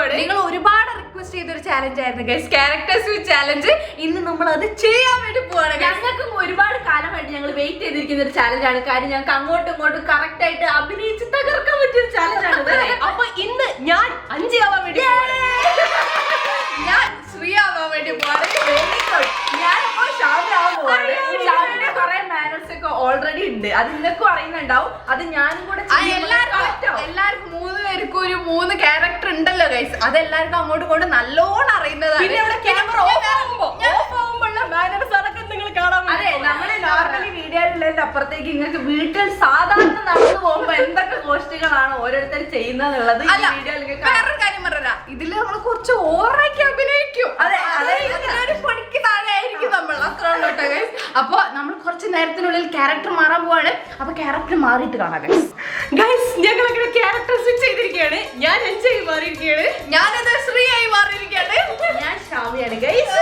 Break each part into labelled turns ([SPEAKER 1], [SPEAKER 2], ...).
[SPEAKER 1] പോവാണ്. നിങ്ങൾ ഒരുപാട് റിക്വസ്റ്റ് ചെയ്തൊരു ചാലഞ്ച് ആയിരുന്നു ഗൈസ്, ക്യാരക്ടേഴ്സ് ചാലഞ്ച്. ഇന്ന് നമ്മൾ അത് ചെയ്യാൻ വേണ്ടി പോവാണ്.
[SPEAKER 2] ഞങ്ങൾക്കും ഒരുപാട് കാലമായിട്ട് ഞങ്ങൾ വെയിറ്റ് ചെയ്തിരിക്കുന്ന ഒരു ചാലഞ്ചാണ്. കാര്യം ഞങ്ങൾക്ക് അങ്ങോട്ടും ഇങ്ങോട്ടും കറക്റ്റ് ആയിട്ട് അഭിനയിച്ച് തകർക്കാൻ പറ്റിയ ഒരു ചാലഞ്ചാണ്.
[SPEAKER 1] അപ്പൊ ഇന്ന് ഞാൻ 5 ആവാൻ വേണ്ടി, ഞാൻ ശ്രീ ആവാൻ വേണ്ടി പോവാണ്.
[SPEAKER 2] ഞാനിപ്പോ ഷാമിലാവാൻ പോവാണ്. ഷാമിന്റെ കുറെ മാനേഴ്സ് ഒക്കെ ഓൾറെഡി ഉണ്ട്, അത് നിനക്കും അറിയുന്നുണ്ടാവും. അത് ഞാനും കൂടെ
[SPEAKER 1] എല്ലാവർക്കും 3 പേർക്കും ഒരു 3 ക്യാരക്ടർ ഉണ്ടല്ലോ ഗൈസ്, അതെല്ലാവർക്കും അങ്ങോട്ടും ഇങ്ങോട്ടും നല്ലോണം അറിയുന്നതാണ്.
[SPEAKER 2] പിന്നെ ഇവിടെ ക്യാമറ ഓഫ് ആവുമ്പോഴുള്ള മാനേഴ്സ് അതൊക്കെ നിങ്ങൾ കാണാൻ. അതെ, നമ്മള് നോർമലി വീഡിയോയിലുള്ളതിന്റെ അപ്പുറത്തേക്ക് നിങ്ങൾക്ക് വീട്ടിൽ സാധാരണ നടന്നു പോകുമ്പോ എന്തൊക്കെ കോസ്റ്റുകളാണ് ഓരോരുത്തർ ചെയ്യുന്നതെന്നുള്ളത്
[SPEAKER 1] വേറൊരു കാര്യം പറഞ്ഞ, ഇതില് നമ്മൾ കുറച്ച് ഓവറാക്കി അഭിനയിക്കും.
[SPEAKER 2] അതെ,
[SPEAKER 1] ഒരു പണിക്ക് താഴെ ആയിരിക്കും നമ്മൾ, അത്ര ഉള്ളോട്ടെ ഗൈസ്. അപ്പൊ നമ്മൾ കുറച്ച് നേരത്തിനുള്ളിൽ ക്യാരക്ടർ മാറാൻ പോവാണ്. അപ്പൊ ക്യാരക്ടർ മാറിയിട്ട് കാണാം ഗൈസ്.
[SPEAKER 2] ഗൈസ്, ഞങ്ങളങ്ങനെ ക്യാരക്ടർ സ്വിച്ച് ചെയ്തിരിക്കുകയാണ്. ഞാൻ അഞ്ചായി മാറിയിരിക്കുകയാണ്.
[SPEAKER 1] ഞാനത് ശ്രീ ആയി മാറിയിരിക്കുകയാണ്.
[SPEAKER 2] ഞാൻ ഷാമിയാണ് ഗൈസ്.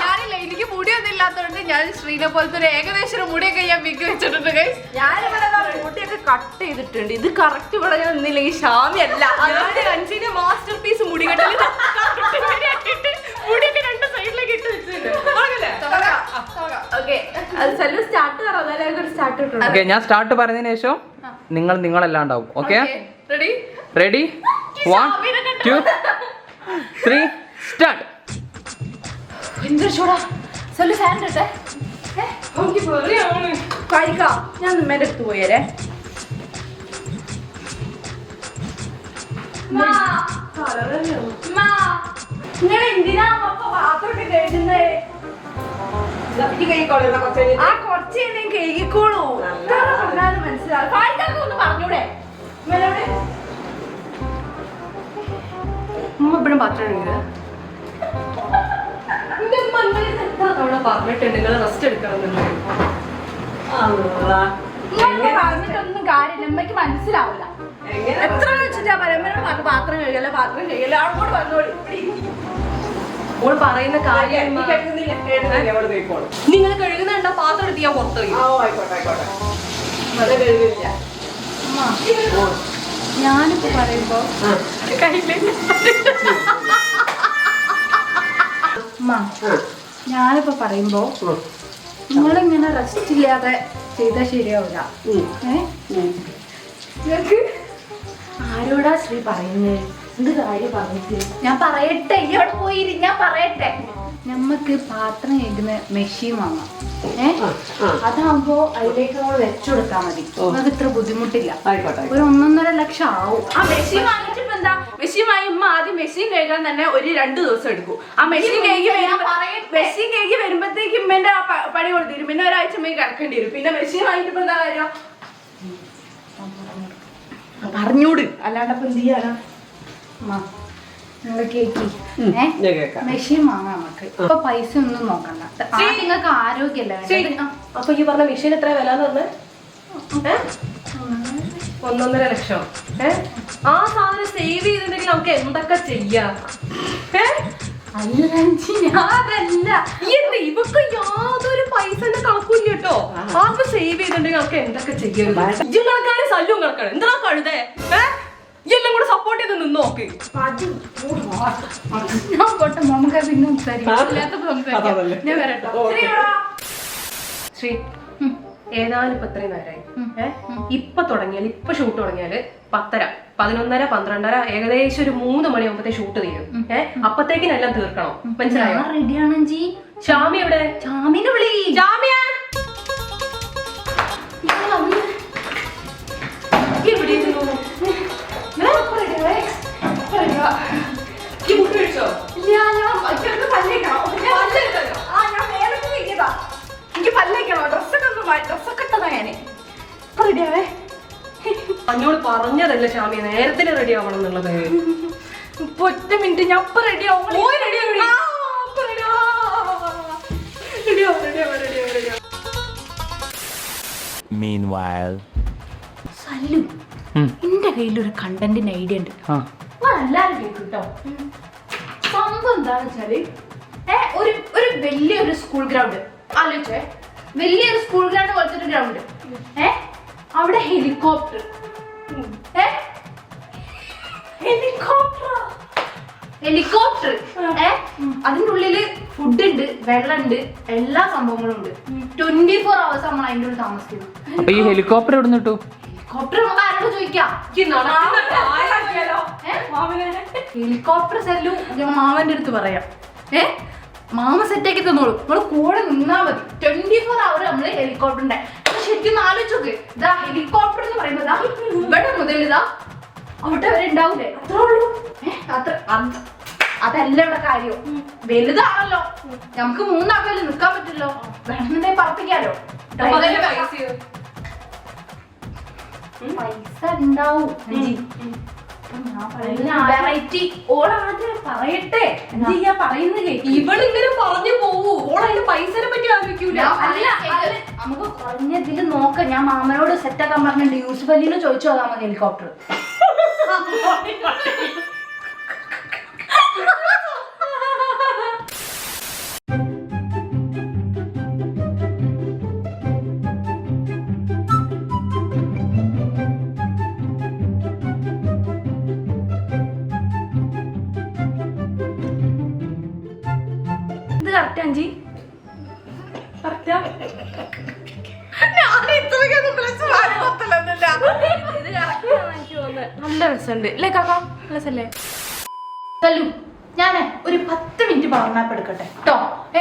[SPEAKER 1] ഞാനില്ല, എനിക്ക് മുടിയൊന്നും ഇല്ലാത്തതുകൊണ്ട് ഞാൻ ശ്രീനെ പോലത്തെ ഒരു ഏകദേശം മുടിയൊക്കെ ഞാൻ വിഗ് വെച്ചിട്ടുണ്ട് ഗൈസ്.
[SPEAKER 2] ഞാനിവിടെ മുടിയൊക്കെ കട്ട് ചെയ്തിട്ടുണ്ട്. ഇത് കറക്റ്റ് ഇവിടെ ഞാൻ നിന്നില്ലെങ്കിൽ ഷാമി അല്ല, അഞ്ചിന്റെ മാസ്റ്റർ പീസ് മുടികെട്ടിൽ മുടിയൊക്കെ 2 സൈഡിലേക്ക് ഇട്ട് വെച്ചിട്ടുണ്ട്.
[SPEAKER 3] ഞാൻ സ്റ്റാർട്ട് പറഞ്ഞതിന് ശേഷം നിങ്ങളെല്ലാണ്ടാവും. Okay, ready? 1 2 3 സ്റ്റാർട്ട്.
[SPEAKER 2] ഞാൻ നിമ്മേന്റെ അടുത്ത് പോയേ. നിങ്ങൾ എന്തിനാ പാത്രമൊക്കെ കഴുകുന്നേ? ആ കുറച്ച് കഴുകിക്കോളൂ. മനസ്സിലാവും. ഒന്ന് പറഞ്ഞൂടെ?
[SPEAKER 1] എപ്പോഴും പാത്രം പറഞ്ഞിട്ടുണ്ട് നിങ്ങൾ റെസ്റ്റ് എടുക്കണമെന്നുണ്ട്.
[SPEAKER 2] പറഞ്ഞിട്ടൊന്നും കാര്യമില്ല, അമ്മയ്ക്ക് മനസ്സിലാവില്ല. എത്ര വെച്ചിട്ടാ പറയുമ്പോഴും പാത്രം കഴുകല അങ്ങോട്ട് പറഞ്ഞോളി.
[SPEAKER 1] ഓൾ പറയുന്ന കാര്യം നിങ്ങൾ കഴുകുന്നുണ്ട, പാത്രം എടുത്ത് ഞാൻ പുറത്തു. ഞാനിപ്പോ പറയുമ്പോ ഞാനിപ്പോ പറയുമ്പോ നിങ്ങളിങ്ങനെ റെസ്റ്റ് ഇല്ലാതെ ചെയ്താൽ ശരിയാവില്ല. ആരോടാ ശ്രീ പറയുന്നേ? എന്ത് കാര്യം പറഞ്ഞിട്ട്? ഞാൻ പറയട്ടെ, ഇവിടെ പോയി ഞാൻ പറയട്ടെ. നമ്മക്ക് പാത്രം കഴുകുന്ന മെഷീൻ വാങ്ങാം. അതാകുമ്പോ അതിലേക്ക് നമ്മൾ വെച്ചുകൊടുത്താൽ മതി. നമുക്ക് ഇത്ര ബുദ്ധിമുട്ടില്ല. ഒരു 1.5 ലക്ഷം ആവും. ആ മെഷീൻ വാങ്ങിച്ചിപ്പോ എന്താ? മെഷീൻ വാങ്ങുമ്പോ ആദ്യം മെഷീൻ കഴുകാൻ തന്നെ ഒരു 2 ദിവസം എടുക്കും. ആ മെഷീൻ കഴുകി വരുമ്പോഴത്തേക്ക് ഇമ്മേന്റെ ആ പണി കൊടുത്തിരും. പിന്നെ ഒരാഴ്ച കിടക്കേണ്ടി വരും. പിന്നെ മെഷീൻ വാങ്ങിച്ചപ്പോ എന്താ കാര്യം? പറഞ്ഞൂട്, അല്ലാണ്ടപ്പോ എന്ത് ചെയ്യാനാ? മെഷീൻ വാങ്ങാം നമുക്ക്. ഇപ്പൊ പൈസ ഒന്നും നോക്കണ്ട. നിങ്ങൾക്ക് ആരോഗ്യമല്ല. അപ്പൊ ഈ പറഞ്ഞ മെഷീൻ എത്ര വില എന്ന് പറഞ്ഞ? 1.5 ലക്ഷം. ആ സാധനം സേവ് ചെയ്തിട്ടുണ്ടെങ്കിൽ നമുക്ക് എന്തൊക്കെ ചെയ്യാം?
[SPEAKER 2] അതല്ല,
[SPEAKER 1] ഇവക്ക് യാതൊരു പൈസന്റെ കണക്കില്ല കേട്ടോ. ആർക്ക് സേവ് ചെയ്തിട്ടുണ്ടെങ്കിൽ നമുക്ക് എന്തൊക്കെ ചെയ്യാം? ഇജ്ജും കണക്കാണ്, സല്ലും കണക്കാണ്. എന്താ കഴുതേ? എല്ലാം കൂടെ സപ്പോർട്ട് ചെയ്ത് നിന്ന് നോക്ക്. ശ്രീ, ഏതായാലും ഇപ്പൊ ഇത്രയും നേരമായി. ഇപ്പൊ തുടങ്ങിയാൽ, ഇപ്പൊ ഷൂട്ട് തുടങ്ങിയാല് 10:30, 11:30, 12:30, ഏകദേശം ഒരു 3 മണിയാകുമ്പത്തേ ഷൂട്ട് തീരും. അപ്പത്തേക്കിനെല്ലാം തീർക്കണം. മനസ്സിലായോ?
[SPEAKER 2] റെഡിയാണെങ്കി
[SPEAKER 1] ഷാമി എവിടെ?
[SPEAKER 2] ഷാമിനെ വിളി.
[SPEAKER 1] ഷാമിയ
[SPEAKER 2] എനിക്ക് പല്ലേക്കണോ? ഡ്രസ്സൊക്കെ ഇട്ടതാ ഞാന്. റെഡിയാവേ?
[SPEAKER 1] അന്നോട് പറഞ്ഞതല്ലേ ഷാമിയ നേരത്തിന് റെഡി ആവണം എന്നുള്ളത്.
[SPEAKER 2] 1 മിനിറ്റ്, ഞാൻ ഇപ്പൊ റെഡി ആവും. സല്ലു, എന്റെ കയ്യിലൊരു കണ്ടന്റിന് ഐഡിയ ഉണ്ട്. എല്ലാരും കേൾക്കും കേട്ടോ. സംഭവം എന്താന്ന് വെച്ചാല്, ഒരു വലിയൊരു സ്കൂൾ ഗ്രൗണ്ട് ആലോചിച്ചേ. വലിയൊരു സ്കൂൾ ഗ്രൗണ്ട് പോലത്തെ ഒരു ഗ്രൗണ്ട്. അവിടെ ഹെലികോപ്റ്റർ
[SPEAKER 1] ഹെലികോപ്റ്റർ അതിന്റെ ഉള്ളില് ഫുഡ് ഉണ്ട്, വെള്ളമുണ്ട്, എല്ലാ സംഭവങ്ങളും ഉണ്ട്. 24 hours നമ്മൾ അതിന്റെ ഉള്ളിൽ താമസിക്കുന്നു.
[SPEAKER 3] അപ്പൊ ഈ ഹെലികോപ്റ്റർ എവിടെ നിന്ന് കിട്ടും?
[SPEAKER 1] ഹെലികോപ്റ്റർ നമുക്ക് ആരോട് ചോദിക്കാം? ഹെലികോപ്റ്റർ സെല്ലും ഞാൻ മാമന്റെ അടുത്ത് പറയാം. മാമ സെറ്റാക്കി തന്നോളൂ, നമ്മള് കൂടെ നിന്നാ മതി. 24 hours നമ്മള് ഹെലികോപ്റ്ററിന്റെ ശരിക്കും ആലോചിച്ച് നോക്ക്. ഇതാ ഹെലികോപ്റ്റർ എന്ന് പറയുമ്പോ ഇതാ ഇവിടെ മുതൽ ഇതാ അവിടെ വരെ ഉണ്ടാവൂലേ? അത്രേ ഉള്ളൂ. അതല്ല ഇവിടെ കാര്യം, വലുതാണല്ലോ. നമുക്ക് 3 ആൾക്കാരിൽ നിൽക്കാൻ പറ്റില്ലോ, വേണമെന്നുണ്ടെങ്കിൽ പറപ്പിക്കാലോ. പൈസ ഉണ്ടാവും. വെറൈറ്റി ഓളാദ്യം പറയട്ടെ.
[SPEAKER 2] ഇവളിങ്ങനെ പറഞ്ഞു പോവൂ. ഓളതിന്റെ പൈസനെ പറ്റി ആലോചിക്കൂല.
[SPEAKER 1] നമുക്ക് കുറഞ്ഞതിൽ നോക്കാം. ഞാൻ മാമനോട് സെറ്റാക്കാൻ പറഞ്ഞിട്ടുണ്ട്. യൂസുഫ് അലിനെ ചോദിച്ചു നോക്കാം ഹെലികോപ്റ്റർ.
[SPEAKER 2] അഞ്ചി നല്ല രസമുണ്ട് അല്ലേ കാക്ക? രസല്ലേ?
[SPEAKER 1] ഞാന് ഒരു 10 മിനിറ്റ് പവർ മാപ്പ് എടുക്കട്ടെ കേട്ടോ.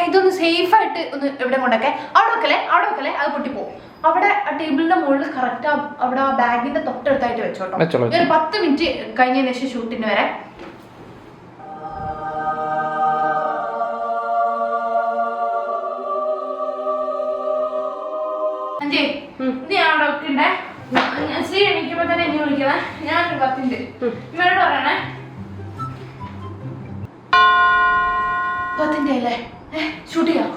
[SPEAKER 1] ഇതൊന്ന് സേഫ് ആയിട്ട് ഒന്ന് എവിടെ കൊണ്ടൊക്കെ അവിടെ വെക്കലേ അത് പൊട്ടിപ്പോവും. അവിടെ ആ ടേബിളിന്റെ മുകളിൽ കറക്റ്റ് അവിടെ ആ ബാഗിന്റെ തൊട്ടടുത്തായിട്ട് വെച്ചോട്ടോ. ഒരു 10 മിനിറ്റ് കഴിഞ്ഞതിന് ശേഷം ഷൂട്ടിന് വരെ. ഞാൻ അവിടെ വെക്കണ്ടേ. ശ്രീ എണീക്കുമ്പോ തന്നെ എന്നെ വിളിക്കണേ. ഞാനൊരു 10 മിനിറ്റ് ഇവരോട് പറയണേ. 10 മിനിറ്റ് അല്ലേ ഷൂട്ട് ചെയ്യാം.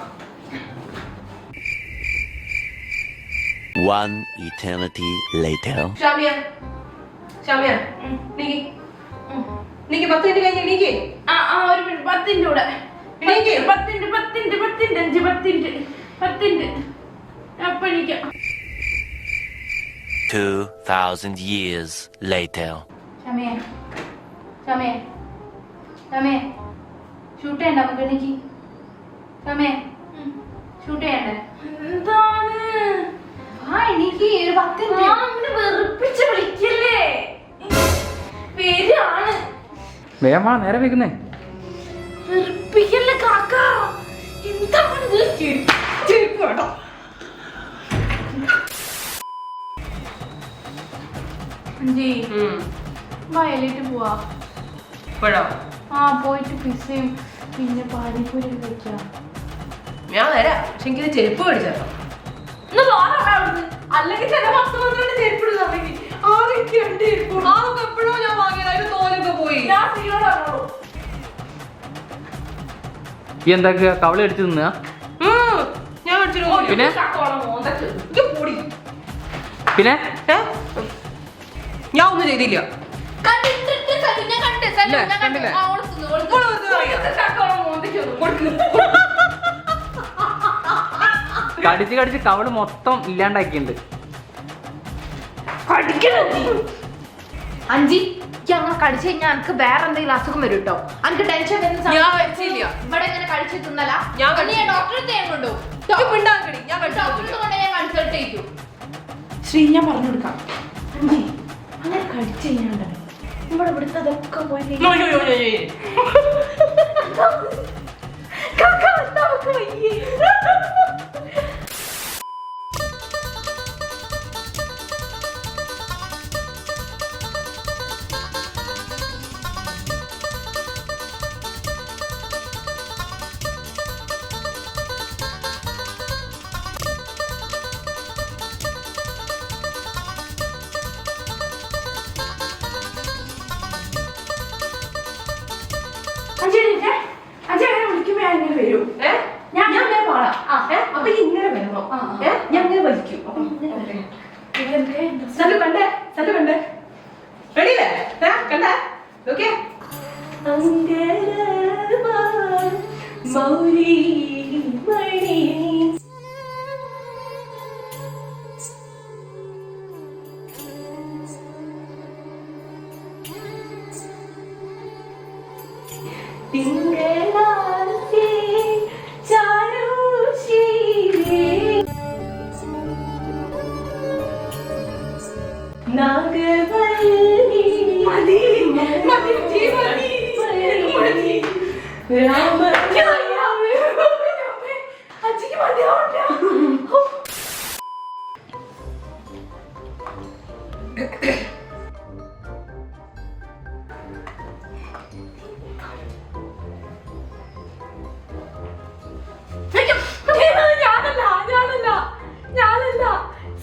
[SPEAKER 4] One eternity later.
[SPEAKER 2] ഷാമിയ നീക്ക് 10 മിനിറ്റ് കഴിഞ്ഞ് നീക്ക്.
[SPEAKER 1] ഒരു മിനിറ്റ് 10 മിനിറ്റ് കൂടെ. 10 മിനിറ്റ് അപ്പൊ എണീക്കാം.
[SPEAKER 4] 2000 years later.
[SPEAKER 1] ഷാമിയ ഷൂട്ട് ചെയ്യണ്ട നമുക്ക്. എനിക്ക് ഷാമിയ ഷൂട്ട് ചെയ്യണ്ടേ? എന്താണ് എനിക്ക് ഒരു 10 മിനിറ്റ് വെറുപ്പിച്ച് വിളിക്കല്ലേ? പേരാണ്
[SPEAKER 3] വേഗം വാ, നേരെ വെക്കുന്നേ.
[SPEAKER 1] വെറുപ്പിക്കല്ലേ കാക്ക? എന്താണ് കേട്ടോ? വയലിട്ട് പോവാ. പോയിട്ട് പിസയും പിന്നെ പാനിപ്പൂരി കഴിക്കാം.
[SPEAKER 2] ഞാൻ തരാം. പക്ഷെ എനിക്കിത് ചെരുപ്പ് മേടിച്ചോ. അല്ലെങ്കിൽ ചില ഭക്തമാരുടെ ചെരുപ്പ് ഇടുന്നെങ്കിൽ ആദ്യം എപ്പോഴോ ഞാൻ വാങ്ങിയത്. അതിന് തോലൊക്കെ പോയി.
[SPEAKER 3] ഈ എന്താക്കുക കവള അടിച്ചു തിന്നാ?
[SPEAKER 2] ഞാൻ
[SPEAKER 3] പിന്നെ പിന്നെ
[SPEAKER 2] ഞാൻ ഒന്നും ചെയ്തില്ല.
[SPEAKER 3] കടിച്ച് കവള് മൊത്തം ഇല്ലാണ്ടാക്കിണ്ട്.
[SPEAKER 1] അഞ്ചി അങ്ങനെ കഴിച്ചു കഴിഞ്ഞാൽ എനിക്ക് വേറെ എന്തെങ്കിലും അസുഖം വരും കേട്ടോ. എനിക്ക് ടെൻഷൻ ഇവിടെ ഇങ്ങനെ കഴിച്ചു തിന്നല. ഡോക്ടറെ കൊണ്ടു ഞാൻ കൺസൾട്ട് ചെയ്തു.
[SPEAKER 2] ശ്രീ ഞാൻ പറഞ്ഞു കൊടുക്കാം.
[SPEAKER 1] അഞ്ചി അങ്ങനെ കഴിച്ചു കഴിഞ്ഞാൽ ഇവിടെ ഇവിടുത്തെ അതൊക്കെ പോയി
[SPEAKER 2] അപ്പൊ ഇങ്ങനെ വരണോ? ഞാൻ ഇങ്ങനെ വലിക്കും. കണ്ടേ റെഡിയില്ലേ? കണ്ടേ? ഓക്കെ. ഞാനല്ല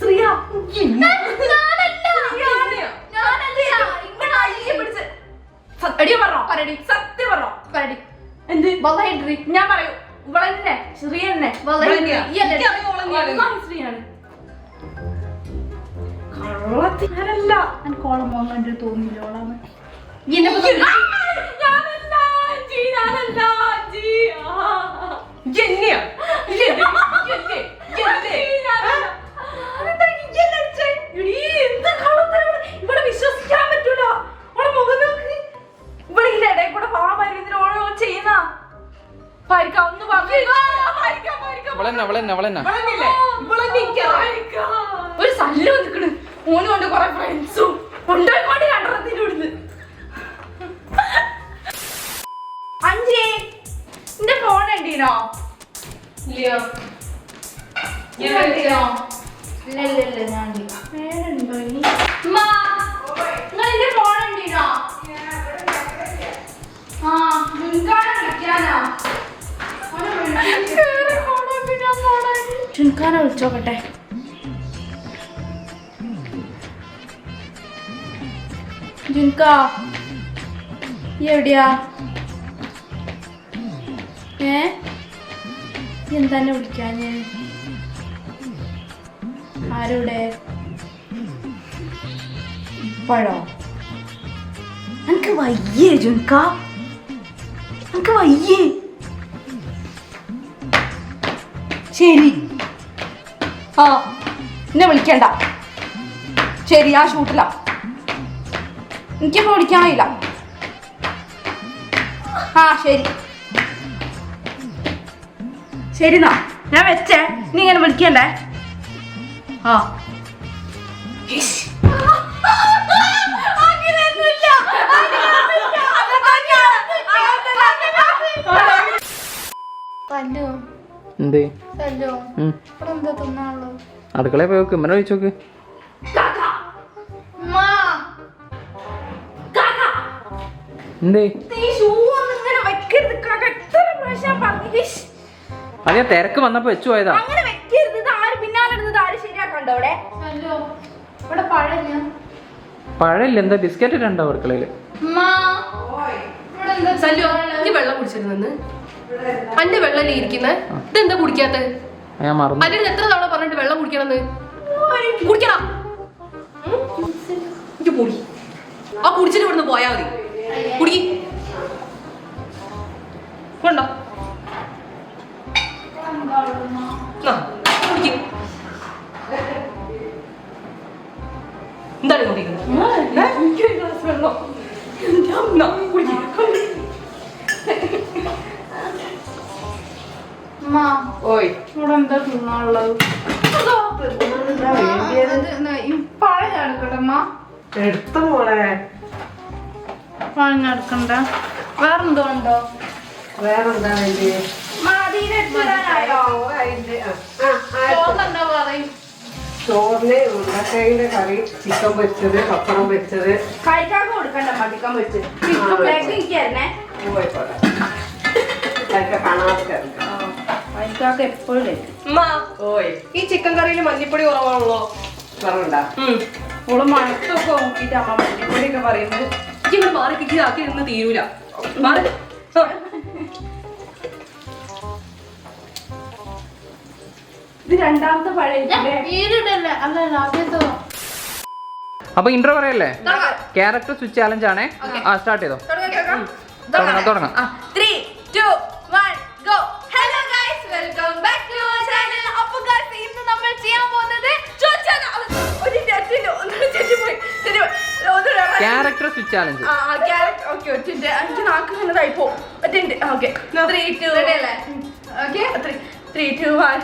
[SPEAKER 2] ശ്രീയ സത്യം പറഞ്ഞോ എന്ത് ഞാൻ പറയൂ ഇവളെന്നെ ശ്രീ തന്നെ ശ്രീയാണ് കള്ളത്തിനല്ല
[SPEAKER 1] കോളം മോൻ തോന്നില്ലോളാന്ന്
[SPEAKER 2] ഇവിടെ വിശ്വസിക്കാൻ പറ്റൂല ഓളെ മുഖം നോക്ക് ഇവിടെ ഇതിന്റെ ഇടയിൽ കൂടെ പാവാൻ മരുന്നിന് ഓരോ ചെയ്യുന്ന ഒന്ന് ഒരു സല്ലും നിക്കണ് ഓനും കൊണ്ട് കൊറേ ഫ്രണ്ട്സും കൊണ്ടോയിക്കോട്ടെ രണ്ടെണ്ണത്തിന്റെ ഇവിടുന്ന് അഞ്ചേ നിന്റെ ഫോൺ ഉണ്ടീനോ ഇല്ലയോ
[SPEAKER 1] ഇല്ല ഞാൻ
[SPEAKER 2] വേറുണ്ടോ ഇനി നിങ്ങൾ എന്റെ ഫോൺ ഉണ്ടീനോ ആ വിളിക്കാനോ
[SPEAKER 1] ചുൻകാനെ വിളിച്ചോക്കട്ടെ. ജുൻകാ എവിടെയാ? എന്താണ് വിളിക്കാഞ്ഞ്? ആരുടെ? ഇപ്പോഴോ? എനിക്ക് വയ്യേ ജുൻകാ, എനിക്ക് വയ്യേ. ശരി, ആ എന്നെ വിളിക്കണ്ട. ശരി, ആ ഷൂട്ടില്ല, എനിക്കിപ്പോൾ വിളിക്കാൻ കഴിയില്ല. ആ ശരി ശരി എന്നാ ഞാൻ വെച്ചേ. നീ ഇങ്ങനെ വിളിക്കണ്ടേ? ആ
[SPEAKER 3] അടുക്കള പോയി നോക്ക്, ഇമ്മനെ വിളിച്ചു നോക്ക്. എന്തേ അത് ഞാൻ തിരക്ക് വന്നപ്പോ വെച്ചു പോയതാ. പഴയില്ല, എന്താ ബിസ്ക്കറ്റ് ഇട്ടുണ്ടോ അടുക്കളയില്?
[SPEAKER 2] വെള്ളം കുടിച്ചിരുന്നു. അന്റെ വെള്ളം ഇരിക്കുന്നത് ഇതെന്താ കുടിക്കാത്ത?
[SPEAKER 3] ഞാൻ മറന്നു.
[SPEAKER 2] അതിന് എത്ര തവണ പറഞ്ഞിട്ട് വെള്ളം കുടിക്കണമെന്ന്? കുടിക്കണം. പൊടി ആ കുടിച്ചിട്ട് ഇവിടുന്ന് പോയാ മതി. കുടിക്കോ എന്താണ് കുടിക്കുന്നത്? വെള്ളം
[SPEAKER 1] ഇവിടെ എന്താ തിന്നാനുള്ളത്? പഴഞ്ഞെടുക്കട്ടെ
[SPEAKER 5] എടുത്ത മോളെ,
[SPEAKER 1] പഴഞ്ഞെടുക്കണ്ട. വേറെന്തോ ഉണ്ടോ?
[SPEAKER 5] വേറെന്താ ചോറിന് ഉരുളക്കിഴങ്ങിന്റെ കറി, ചിക്കൻ പൊരിച്ചത്, പപ്പടം പൊരിച്ചത്.
[SPEAKER 1] കഴിക്കാക്ക് കൊടുക്കണ്ട, മടിക്കാൻ വെച്ച് കഴിക്കാക്ക് എപ്പോഴും
[SPEAKER 2] ഈ ചിക്കൻ കറിയിൽ മല്ലിപ്പൊടി കുറവാണല്ലോ.
[SPEAKER 5] കുറവുണ്ടാ?
[SPEAKER 1] ഓള് മണത്തൊക്കെ നോക്കിട്ട് അമ്മ മല്ലിപ്പൊടിയൊക്കെ പറയുന്നത്.
[SPEAKER 2] ഇവിടെ മാറി പിടിച്ചാക്കി നിന്ന് തീരൂല.
[SPEAKER 1] ഇത് രണ്ടാമത്തെ പഴയില്ലേ? അല്ല ആദ്യത്തോ.
[SPEAKER 3] അപ്പൊ ഇൻട്രോ പറയല്ലേ? ക്യാരക്ടർ സ്വിച്ച് ചാലഞ്ച് ആണേ. ആ സ്റ്റാർട്ട് ചെയ്തോ. തുടങ്ങാം.
[SPEAKER 2] 3, 2, 1 go. Hello guys, welcome back to our channel. അപ്പൊ guys, ഇന്ന് നമ്മൾ ചെയ്യാൻ പോകുന്നത്
[SPEAKER 3] ക്യാരക്ടർ സ്വിച്ച് ചാലഞ്ച്.
[SPEAKER 2] എനിക്ക് നാക്ക് ഇങ്ങനതായി പോകും. 3, 2, 1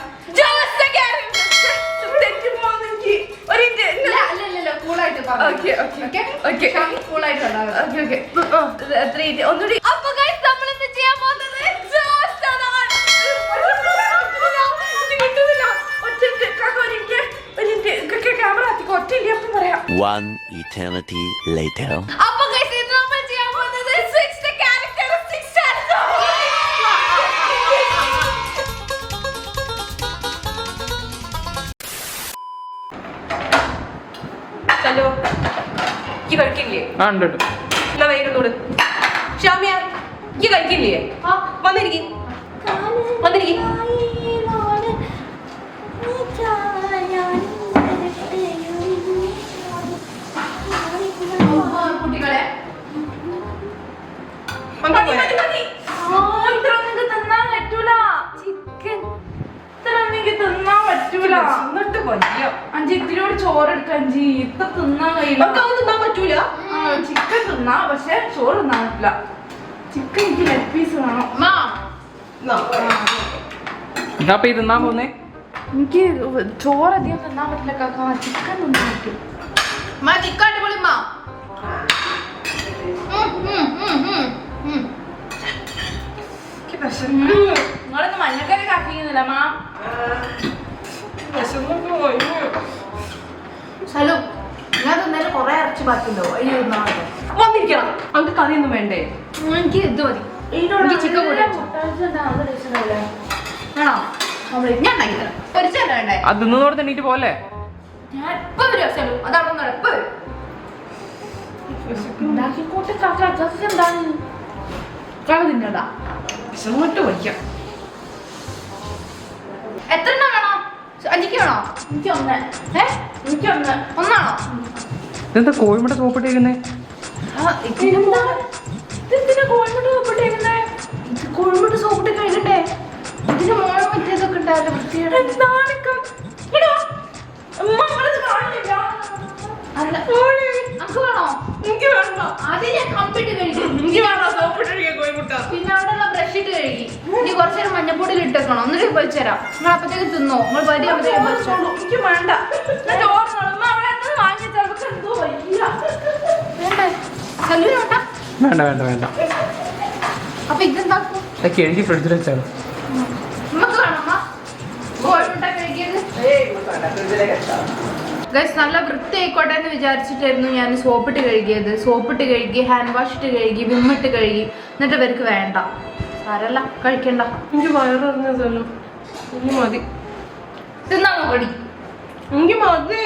[SPEAKER 2] ക്യാമറ ഒറ്റ പറയാം.
[SPEAKER 4] One eternity later.
[SPEAKER 2] അപ്പൊ guys, ഇന്ന് നമ്മൾ ചെയ്യാൻ പോകുന്നത് switch the characteristics challenge.
[SPEAKER 5] Hello ഈ കഴിക്കില്ലേ
[SPEAKER 3] ആ ഉണ്ട് ഉണ്ട്.
[SPEAKER 5] എന്നാ വൈകുന്നോട് ഷാമിയ ഈ കഴിക്കില്ലേ വന്നിരിക്കും വന്നിരിക്കും
[SPEAKER 2] കുട്ടികളെ
[SPEAKER 5] എന്നിട്ട് വലിയ
[SPEAKER 2] അഞ്ചി ഇത്തിരിയോട് ചോറ് എടുക്കാൻ അഞ്ചി ഇപ്പൊ തിന്നാൻ കഴിയില്ല
[SPEAKER 5] നമുക്കത് തിന്നാൻ പറ്റൂല
[SPEAKER 2] ചിക്കൻ തിന്നാ പക്ഷെ ചോറ് തിന്നാൻ പറ്റില്ല ചിക്കൻ എനിക്ക് ലെഗ് പീസ് വേണം
[SPEAKER 3] ഇതാ ഇത് തിന്നാൻ പോകുന്നേ.
[SPEAKER 2] എനിക്ക് ചോറ് അധികം തിന്നാൻ പറ്റില്ല കാക്ക ചിക്കൻ തിന്നാൻ പറ്റും ചിക്കൻ അടിപൊളി നിങ്ങളൊന്ന് മഞ്ഞക്കറി കാക്കിക്കുന്നില്ല മാ ഹലോ ഞാൻ തിന്നാലും കൊറേ ഇറച്ചി ബാക്കിയുണ്ടോ അയ്യോ
[SPEAKER 5] വന്നിരിക്കണം നമുക്ക് കറിയൊന്നും വേണ്ടേ
[SPEAKER 2] എനിക്ക് ഇത് മതി എനിക്ക് ചിക്കൻ കൂടെ വേണോ ഞാൻ ഉണ്ടാക്കിത്തരാം പൊരിച്ചല്ല വേണ്ടേ
[SPEAKER 3] അത് തിന്നോട് തണ്ണീറ്റ് പോലെ.
[SPEAKER 2] ഞാൻ എപ്പോ വരും സ്ഥലം അതവിടെ എപ്പോ വരും ഉണ്ടാക്കിക്കോട്ടെ കാക്ക അതൊക്കെ എന്താണ് കാക്ക തിന്നണ്ട
[SPEAKER 5] വിശന്നിട്ട് വയ്ക്കാം
[SPEAKER 2] എത്ര എണ്ണം വേണോ അഞ്ചിക്ക് വേണോ എനിക്ക് ഒന്ന് എനിക്ക് ഒന്നാണോ
[SPEAKER 3] ഇതെന്താ കോഴിമുട്ട സോപ്പിട്ടേക്കുന്നേ?
[SPEAKER 2] ഇതെന്തിനാ കോഴിമുട്ട സോപ്പിട്ടേക്കുന്നേ കോഴിമുട്ട സോപ്പിട്ട് കഴിക്കട്ടെ ഇതിന് മോളെ മറ്റേതൊക്കെ ഉണ്ടാവില്ല വൃത്തിയുടെ എനിക്ക് വേണോ ആദ്യം ഞാൻ കമ്പിട്ട് കഴിക്കും പിന്നെ അവിടെയുള്ള ബ്രഷ് ഇട്ട് കഴുകി ഇനി കുറച്ചു നേരം മഞ്ഞപ്പൊടിയിൽ ഇട്ടേക്കണം എന്നിട്ട് പൊരിച്ചു തരാം നിങ്ങൾ അപ്പത്തേക്ക് തിന്നോ നിങ്ങൾ വരി അപ്പത്തേക്ക് പൊരിച്ചോളൂ എനിക്ക് വേണ്ട
[SPEAKER 3] വേണ്ട വേണ്ട വേണ്ട.
[SPEAKER 2] അപ്പൊ ഇതെന്താക്കും
[SPEAKER 3] ഇതൊക്കെ എഴുതി ഫ്രിഡ്ജിൽ വെച്ചാണ്.
[SPEAKER 2] നമുക്ക് വേണമ്മ കോഴിമുട്ട കഴിക്കിയത് ഗൈസ് നല്ല വൃത്തി ആയിക്കോട്ടെ എന്ന് വിചാരിച്ചിട്ടായിരുന്നു ഞാൻ സോപ്പിട്ട് കഴുകിയത്. സോപ്പിട്ട് കഴുകി ഹാൻഡ് വാഷ് ഇട്ട് കഴുകി വിമ്മിട്ട് കഴുകി എന്നിട്ട് ഇവർക്ക് വേണ്ട സാരല്ല കഴിക്കണ്ട
[SPEAKER 5] എനിക്ക് വയറിറങ്ങുന്നതല്ലോ എനിക്ക് മതി
[SPEAKER 2] തിന്നാ നോക്കടി
[SPEAKER 5] എനിക്ക് മതി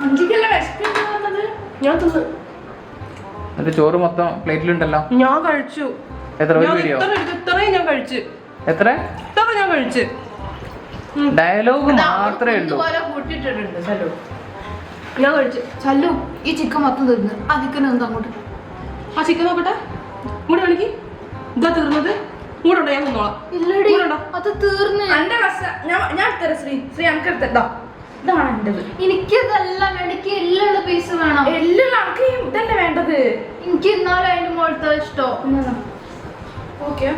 [SPEAKER 2] അഞ്ചിക്കല്ല വിശക്കുണ്ട് പറഞ്ഞത്
[SPEAKER 5] ഞാൻ തിന്നു
[SPEAKER 3] എന്നിട്ട് ചോറ് മൊത്തം പ്ലേറ്റിലുണ്ടല്ലോ.
[SPEAKER 5] ഞാൻ കഴിച്ചു
[SPEAKER 3] എത്ര ഒരു വീഡിയോ
[SPEAKER 5] ഇത്രയും ഞാൻ കഴിച്ചു
[SPEAKER 3] എത്ര
[SPEAKER 5] ഇത്ര ഞാൻ കഴിച്ചു
[SPEAKER 3] ഡയലോഗ് മാത്രമേ ഉള്ളൂ.
[SPEAKER 2] ഇതുപോലെ കൂട്ടിയിട്ടിട്ടുണ്ട് ചല്ലു
[SPEAKER 5] ഞാൻ കഴിച്ചു
[SPEAKER 2] ചല്ലു ഈ ചിക്കൻ മൊത്തം തിന്ന് അതിക്കനെ ഒന്ന് അങ്ങോട്ട്
[SPEAKER 5] ആ ചിക്കൻ നോക്കട്ടെ ഇങ്ങോട്ട് കളിക്ക് ഇതാ തീർന്നത് ഇങ്ങോട്ടുണ്ടോ ഞാൻ തിന്നോളാം
[SPEAKER 2] ഇല്ലടി
[SPEAKER 5] ഇങ്ങോട്ടുണ്ടോ?
[SPEAKER 2] അത് തീർന്ന്
[SPEAKER 5] എന്റെ ഞാൻ എടുത്തരാം ശ്രീ എനിക്ക് എടുത്തോ ഇതാണ് എന്റേത്
[SPEAKER 2] എനിക്കിതല്ല എനിക്ക് എല്ലുള്ള പീസ് വേണം
[SPEAKER 5] എല്ലാം നമുക്ക് ഇതല്ലേ വേണ്ടത്
[SPEAKER 2] എനിക്ക് എന്നാലും അതിന്റെ മുകളിലത്തെ ഇഷ്ടം
[SPEAKER 5] ഓക്കെ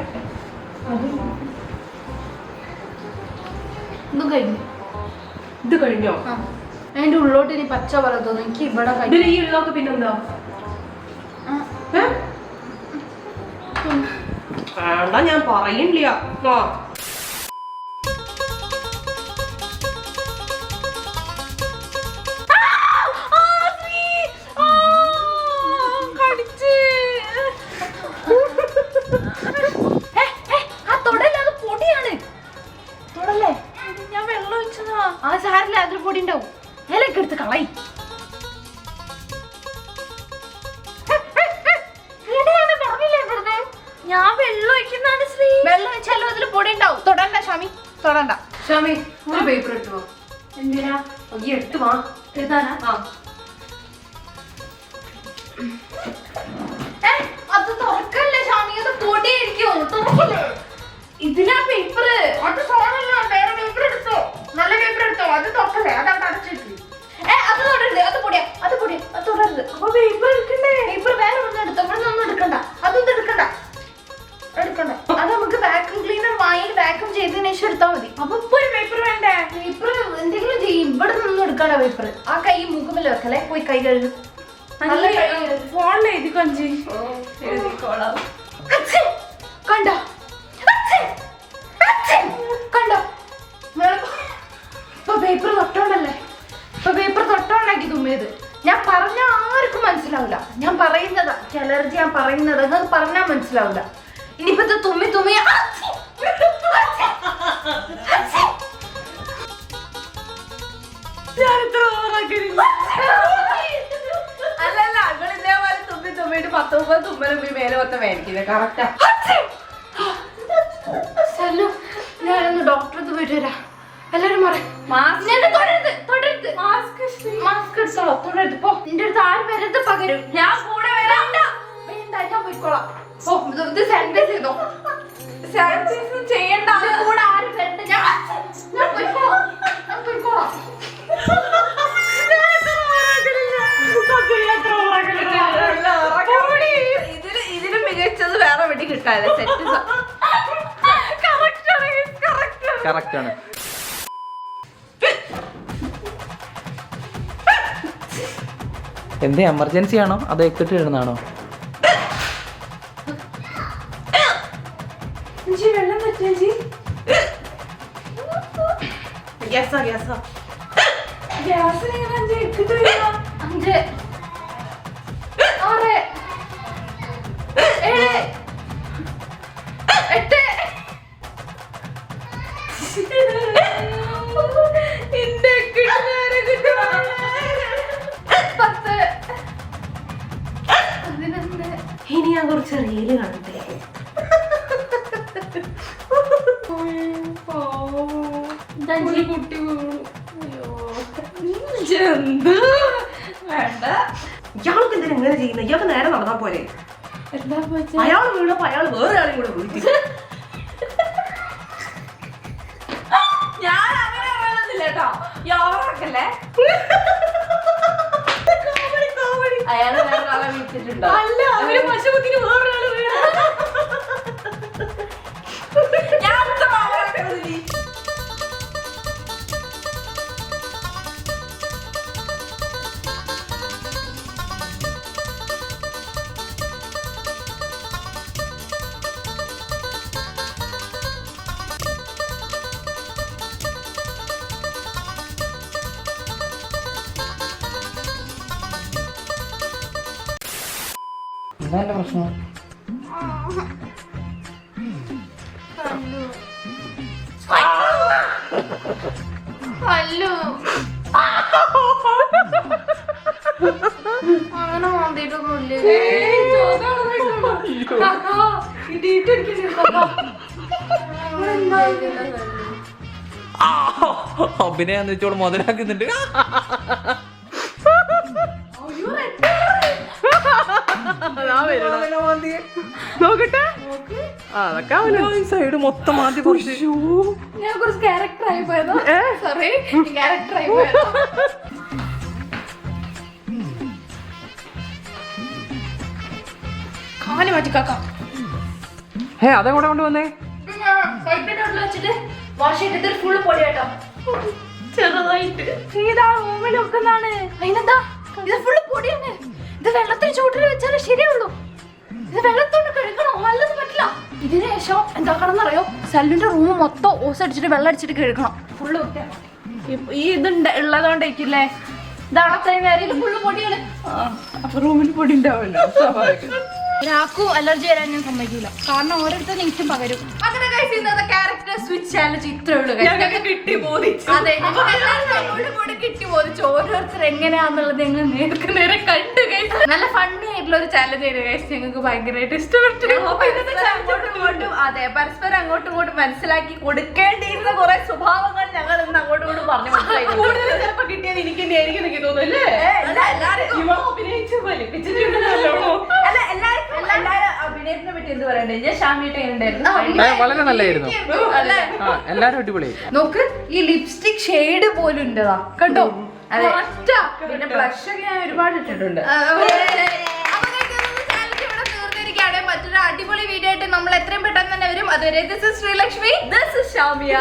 [SPEAKER 2] ഇതും കഴിഞ്ഞു
[SPEAKER 5] ഇത് കഴിഞ്ഞോ
[SPEAKER 2] അതിന്റെ ഉള്ളോട്ട് ഇനി പച്ച പോലെ തോന്നുന്നു എനിക്ക് ഇവിടെ
[SPEAKER 5] ഇതിൽ ഈ ഉള്ളൊക്കെ പിന്നെന്താ വേണ്ട ഞാൻ പറയില്ല ആ
[SPEAKER 2] ഞാൻ വെള്ളം ഒഴിച്ചതാ ആ സാരില്ല അതിൽ പൊടി ഉണ്ടാവും ഇലക്കെ എടുത്ത് കളയി ഞാൻ വെള്ളം ഒഴിക്കുന്നതാണ് ശ്രീ വെള്ളം ഒഴിച്ചാലും അതിൽ പൊടി ഉണ്ടാവും തൊടണ്ട ഷാമി തൊടണ്ട
[SPEAKER 5] ഷാമി ഒരു പേപ്പർ എടുത്തു വാ
[SPEAKER 2] എന്തിനാ
[SPEAKER 5] ഈ എടുത്തു വാ
[SPEAKER 2] എഴുതാനാ
[SPEAKER 5] ആ
[SPEAKER 2] അത് തുറക്കല്ലേ ഷാമി അത് പൊടിയായിരിക്കും തുറക്കില്ലേ ഇതിനാ പേപ്പർ അത് ഫോണല്ല വേറെ പേപ്പർ എടുത്തോ നല്ല പേപ്പർ എടുത്തോ അത് തുറക്കല്ലേ അത് അവിടെ അടച്ചിട്ട് അത് തൊടരുത് അത് പൊടിയാ അത് തൊടരുത് അപ്പൊ പേപ്പർ എടുക്കണ്ടേ പേപ്പർ വേറെ ഒന്നും എടുത്തോ ഇവിടെ ഒന്നും എടുക്കണ്ട അതൊന്നും എടുക്കണ്ട അത് നമുക്ക് വാക്യൂം ക്ലീനർ വാങ്ങി വാക്യൂം ചെയ്തതിനു ശേഷം എടുത്താൽ മതി അപ്പൊ ഇപ്പൊ ഒരു പേപ്പർ വേണ്ടേ പേപ്പർ എന്തെങ്കിലും ചെയ്യും ഇവിടെ നിന്നും എടുക്കണ്ട പേപ്പർ ആ കൈ മുഖമില്ല വെക്കല്ലേ പോയി കൈ കഴുകും
[SPEAKER 5] ഫോണിൽ എഴുതി കൊഞ്ചി എഴുതിക്കോളാം
[SPEAKER 2] കണ്ടോ കണ്ടോ ഇപ്പൊ പേപ്പർ തൊട്ടോണ്ടല്ലേ ഇപ്പൊ പേപ്പർ തൊട്ടോണ്ടാക്കി തുമ്മിയത് ഞാൻ പറഞ്ഞ
[SPEAKER 1] മനസ്സിലാവില്ല. ഞാൻ പറയുന്നതാ അലർജി, ഞാൻ പറയുന്നത് നിങ്ങൾക്ക് പറഞ്ഞാൽ മനസ്സിലാവില്ല. ഇനിയിപ്പോ ഇത് തുമ്മി തുമ്മി
[SPEAKER 5] അല്ലല്ല നിങ്ങൾ ഇതേപോലെ തുമ്മിട്ട് 10-30 തുമ്മലും മേലെ മൊത്തം മേടിക്കുന്നത് കറക്റ്റാ.
[SPEAKER 1] ഞാനൊന്ന് ഡോക്ടർക്ക് പോയിട്ട് വരാം. എല്ലാരും മാസ്ക് എടുത്തോളൂ. തൊടരുത് പോ. എന്റെ അടുത്ത് ആരും വരരുത്, പകരും.
[SPEAKER 5] ഞാൻ കൂടെ വരാം.
[SPEAKER 1] വേണ്ട, ഞാൻ പോയിക്കോളാം. ഇത് സാനിറ്റൈസ് ചെയ്തോ.
[SPEAKER 5] സാനിറ്റൈസ് ചെയ്യണ്ട.
[SPEAKER 1] കൂടെ ആരും വരണ്ട. ഞാൻ പോയിക്കോളാം.
[SPEAKER 5] ഇതിന് മികച്ചത് വേറെ വെടി കിട്ടാല്ലേ. സെറ്റ്
[SPEAKER 3] കറക്റ്റ് ആണ്. എന്തേ എമർജൻസി ആണോ അതോ എക്കിട്ട് ഇടുന്നതാണോ?
[SPEAKER 5] വെള്ളം പറ്റി ഗ്യാസാ ഗ്യാസിന് 5 എക്കിട്ട്
[SPEAKER 1] 5 6 7 8
[SPEAKER 5] ഇനി ഞാൻ കുറച്ച് റീല് കാണട്ടെ. കുട്ടി വേണ്ട. ഇയാൾക്ക് എന്തിനാ ഇങ്ങനെ ചെയ്യുന്നത്? ഇയാൾക്ക് നേരെ നടന്നാ പോരെ. അയാൾ വീണപ്പോ അയാൾ വേറെ ആളെയും കൂടെ വിളിച്ചു. ഞാൻ അങ്ങനെ പറയുന്നില്ല കേട്ടോ. യാറാക്കല്ലേ. അയാള് വേറെ ആളെ വിളിച്ചിട്ടുണ്ടോ? അല്ല, അവര് പശുപത്തിന് വേറൊരാള് വീണ.
[SPEAKER 3] എന്താ പ്രശ്നം?
[SPEAKER 1] അങ്ങനെ മാന്തിയിട്ടൊന്നുമില്ലേ.
[SPEAKER 3] അഭിനയം വെച്ചോളൂ മുതലാക്കുന്നുണ്ട്. നോക്കട്ടെ, സൈഡ് മൊത്തം മാറ്റി കുറച്ച്.
[SPEAKER 1] ഞാൻ കുറച്ച് ക്യാരക്ടർ ആയി പോയതോ. സോറി, ക്യാരക്ടർ ആയി പോയതോ.
[SPEAKER 5] കാല് മാറ്റി കാക്ക.
[SPEAKER 3] അതെങ്ങോട്ട് കൊണ്ടുവന്നേ?
[SPEAKER 1] വെച്ചിട്ട് വാഷ് ചെയ്തിട്ട് ഫുള്ള് പൊടി കേട്ടോ.
[SPEAKER 5] ചെറുതായിട്ട്
[SPEAKER 1] ഇതാ റൂമിൽ വെക്കുന്നതാണ്. അതിനെന്താ, ഇത് ഫുള്ള് പൊടിയാണ്. ഇത് വെള്ളത്തിൽ ചൂട്ടിൽ വെച്ചാലേ ശരിയുള്ളൂ. ഇത് വെള്ളത്തോണ്ട് കഴുകണം, നല്ലത് പറ്റില്ല. ഇതിന് ശേഷം എന്താക്കണമെന്നറിയോ, സെല്ലിന്റെ റൂം മൊത്തം ഓസ് അടിച്ചിട്ട് വെള്ളം അടിച്ചിട്ട് കഴുകണം. ഫുള്ള്
[SPEAKER 5] ഈ ഇത് ഉള്ളതുകൊണ്ടേക്കില്ലേ ഇതാണ് അത്രയും നേരം. ഇത് ഫുള്ള് പൊടിയാണ്. അപ്പൊ റൂമിൽ പൊടി ഉണ്ടാവില്ല.
[SPEAKER 1] ഒരാൾക്കും അലർജി വരാൻ ഞാൻ സമ്മതിക്കില്ല. കാരണം ഓരോരുത്തർ എനിക്കും പകരും.
[SPEAKER 5] അങ്ങനെ ക്യാരക്ടർ സ്വിച്ച് ചാലഞ്ച് ഇത്രേ ഉള്ളൂ. കിട്ടി ബോധിച്ചു.
[SPEAKER 1] അതെ, കൂടെ കിട്ടി ബോധിച്ചു. ഓരോരുത്തർ എങ്ങനെയാന്നുള്ളത് ഞങ്ങൾ നേർക്ക് നേരെ കണ്ടു കഴിച്ചു. നല്ല ഫണ്ണി ആയിട്ടുള്ള ഒരു ചാലഞ്ച് ആയിരുന്നു കഴിച്ചു. ഞങ്ങൾക്ക് ഭയങ്കരമായിട്ട് ഇഷ്ടപ്പെട്ടു.
[SPEAKER 5] അതെ, പരസ്പരം അങ്ങോട്ടും ഇങ്ങോട്ടും മനസ്സിലാക്കി കൊടുക്കേണ്ടിയിരുന്ന കുറെ സ്വഭാവങ്ങൾ ഞങ്ങൾ ഇന്ന് അങ്ങോട്ടും ഇങ്ങോട്ടും പറഞ്ഞു മനസ്സിലാക്കി. ചിലപ്പോ കിട്ടിയത് എനിക്ക് തന്നെയായിരിക്കും എനിക്ക് തോന്നുന്നല്ലേ. അല്ല, എല്ലാരും അഭിനയത്തിനെ പറ്റി എന്ത് പറയണ്ടേ? ഞാൻ ഷാമിയിട്ട്
[SPEAKER 3] വളരെ നല്ലായിരുന്നു. എല്ലാരും അടിപൊളി.
[SPEAKER 1] നോക്ക്, ഈ ലിപ്സ്റ്റിക് ഷെയ്ഡ് പോലും ഉണ്ടതാ കണ്ടോ.
[SPEAKER 5] പിന്നെ ബ്ലഷ് ഒക്കെ ഞാൻ ഒരുപാട് ഇട്ടിട്ടുണ്ട്.
[SPEAKER 1] മറ്റൊരു അടിപൊളി വീഡിയോ ആയിട്ട് നമ്മൾ എത്രയും പെട്ടെന്ന് തന്നെ വരും. അതുവരെ this is Sreelakshmi,
[SPEAKER 5] this is Shamiya.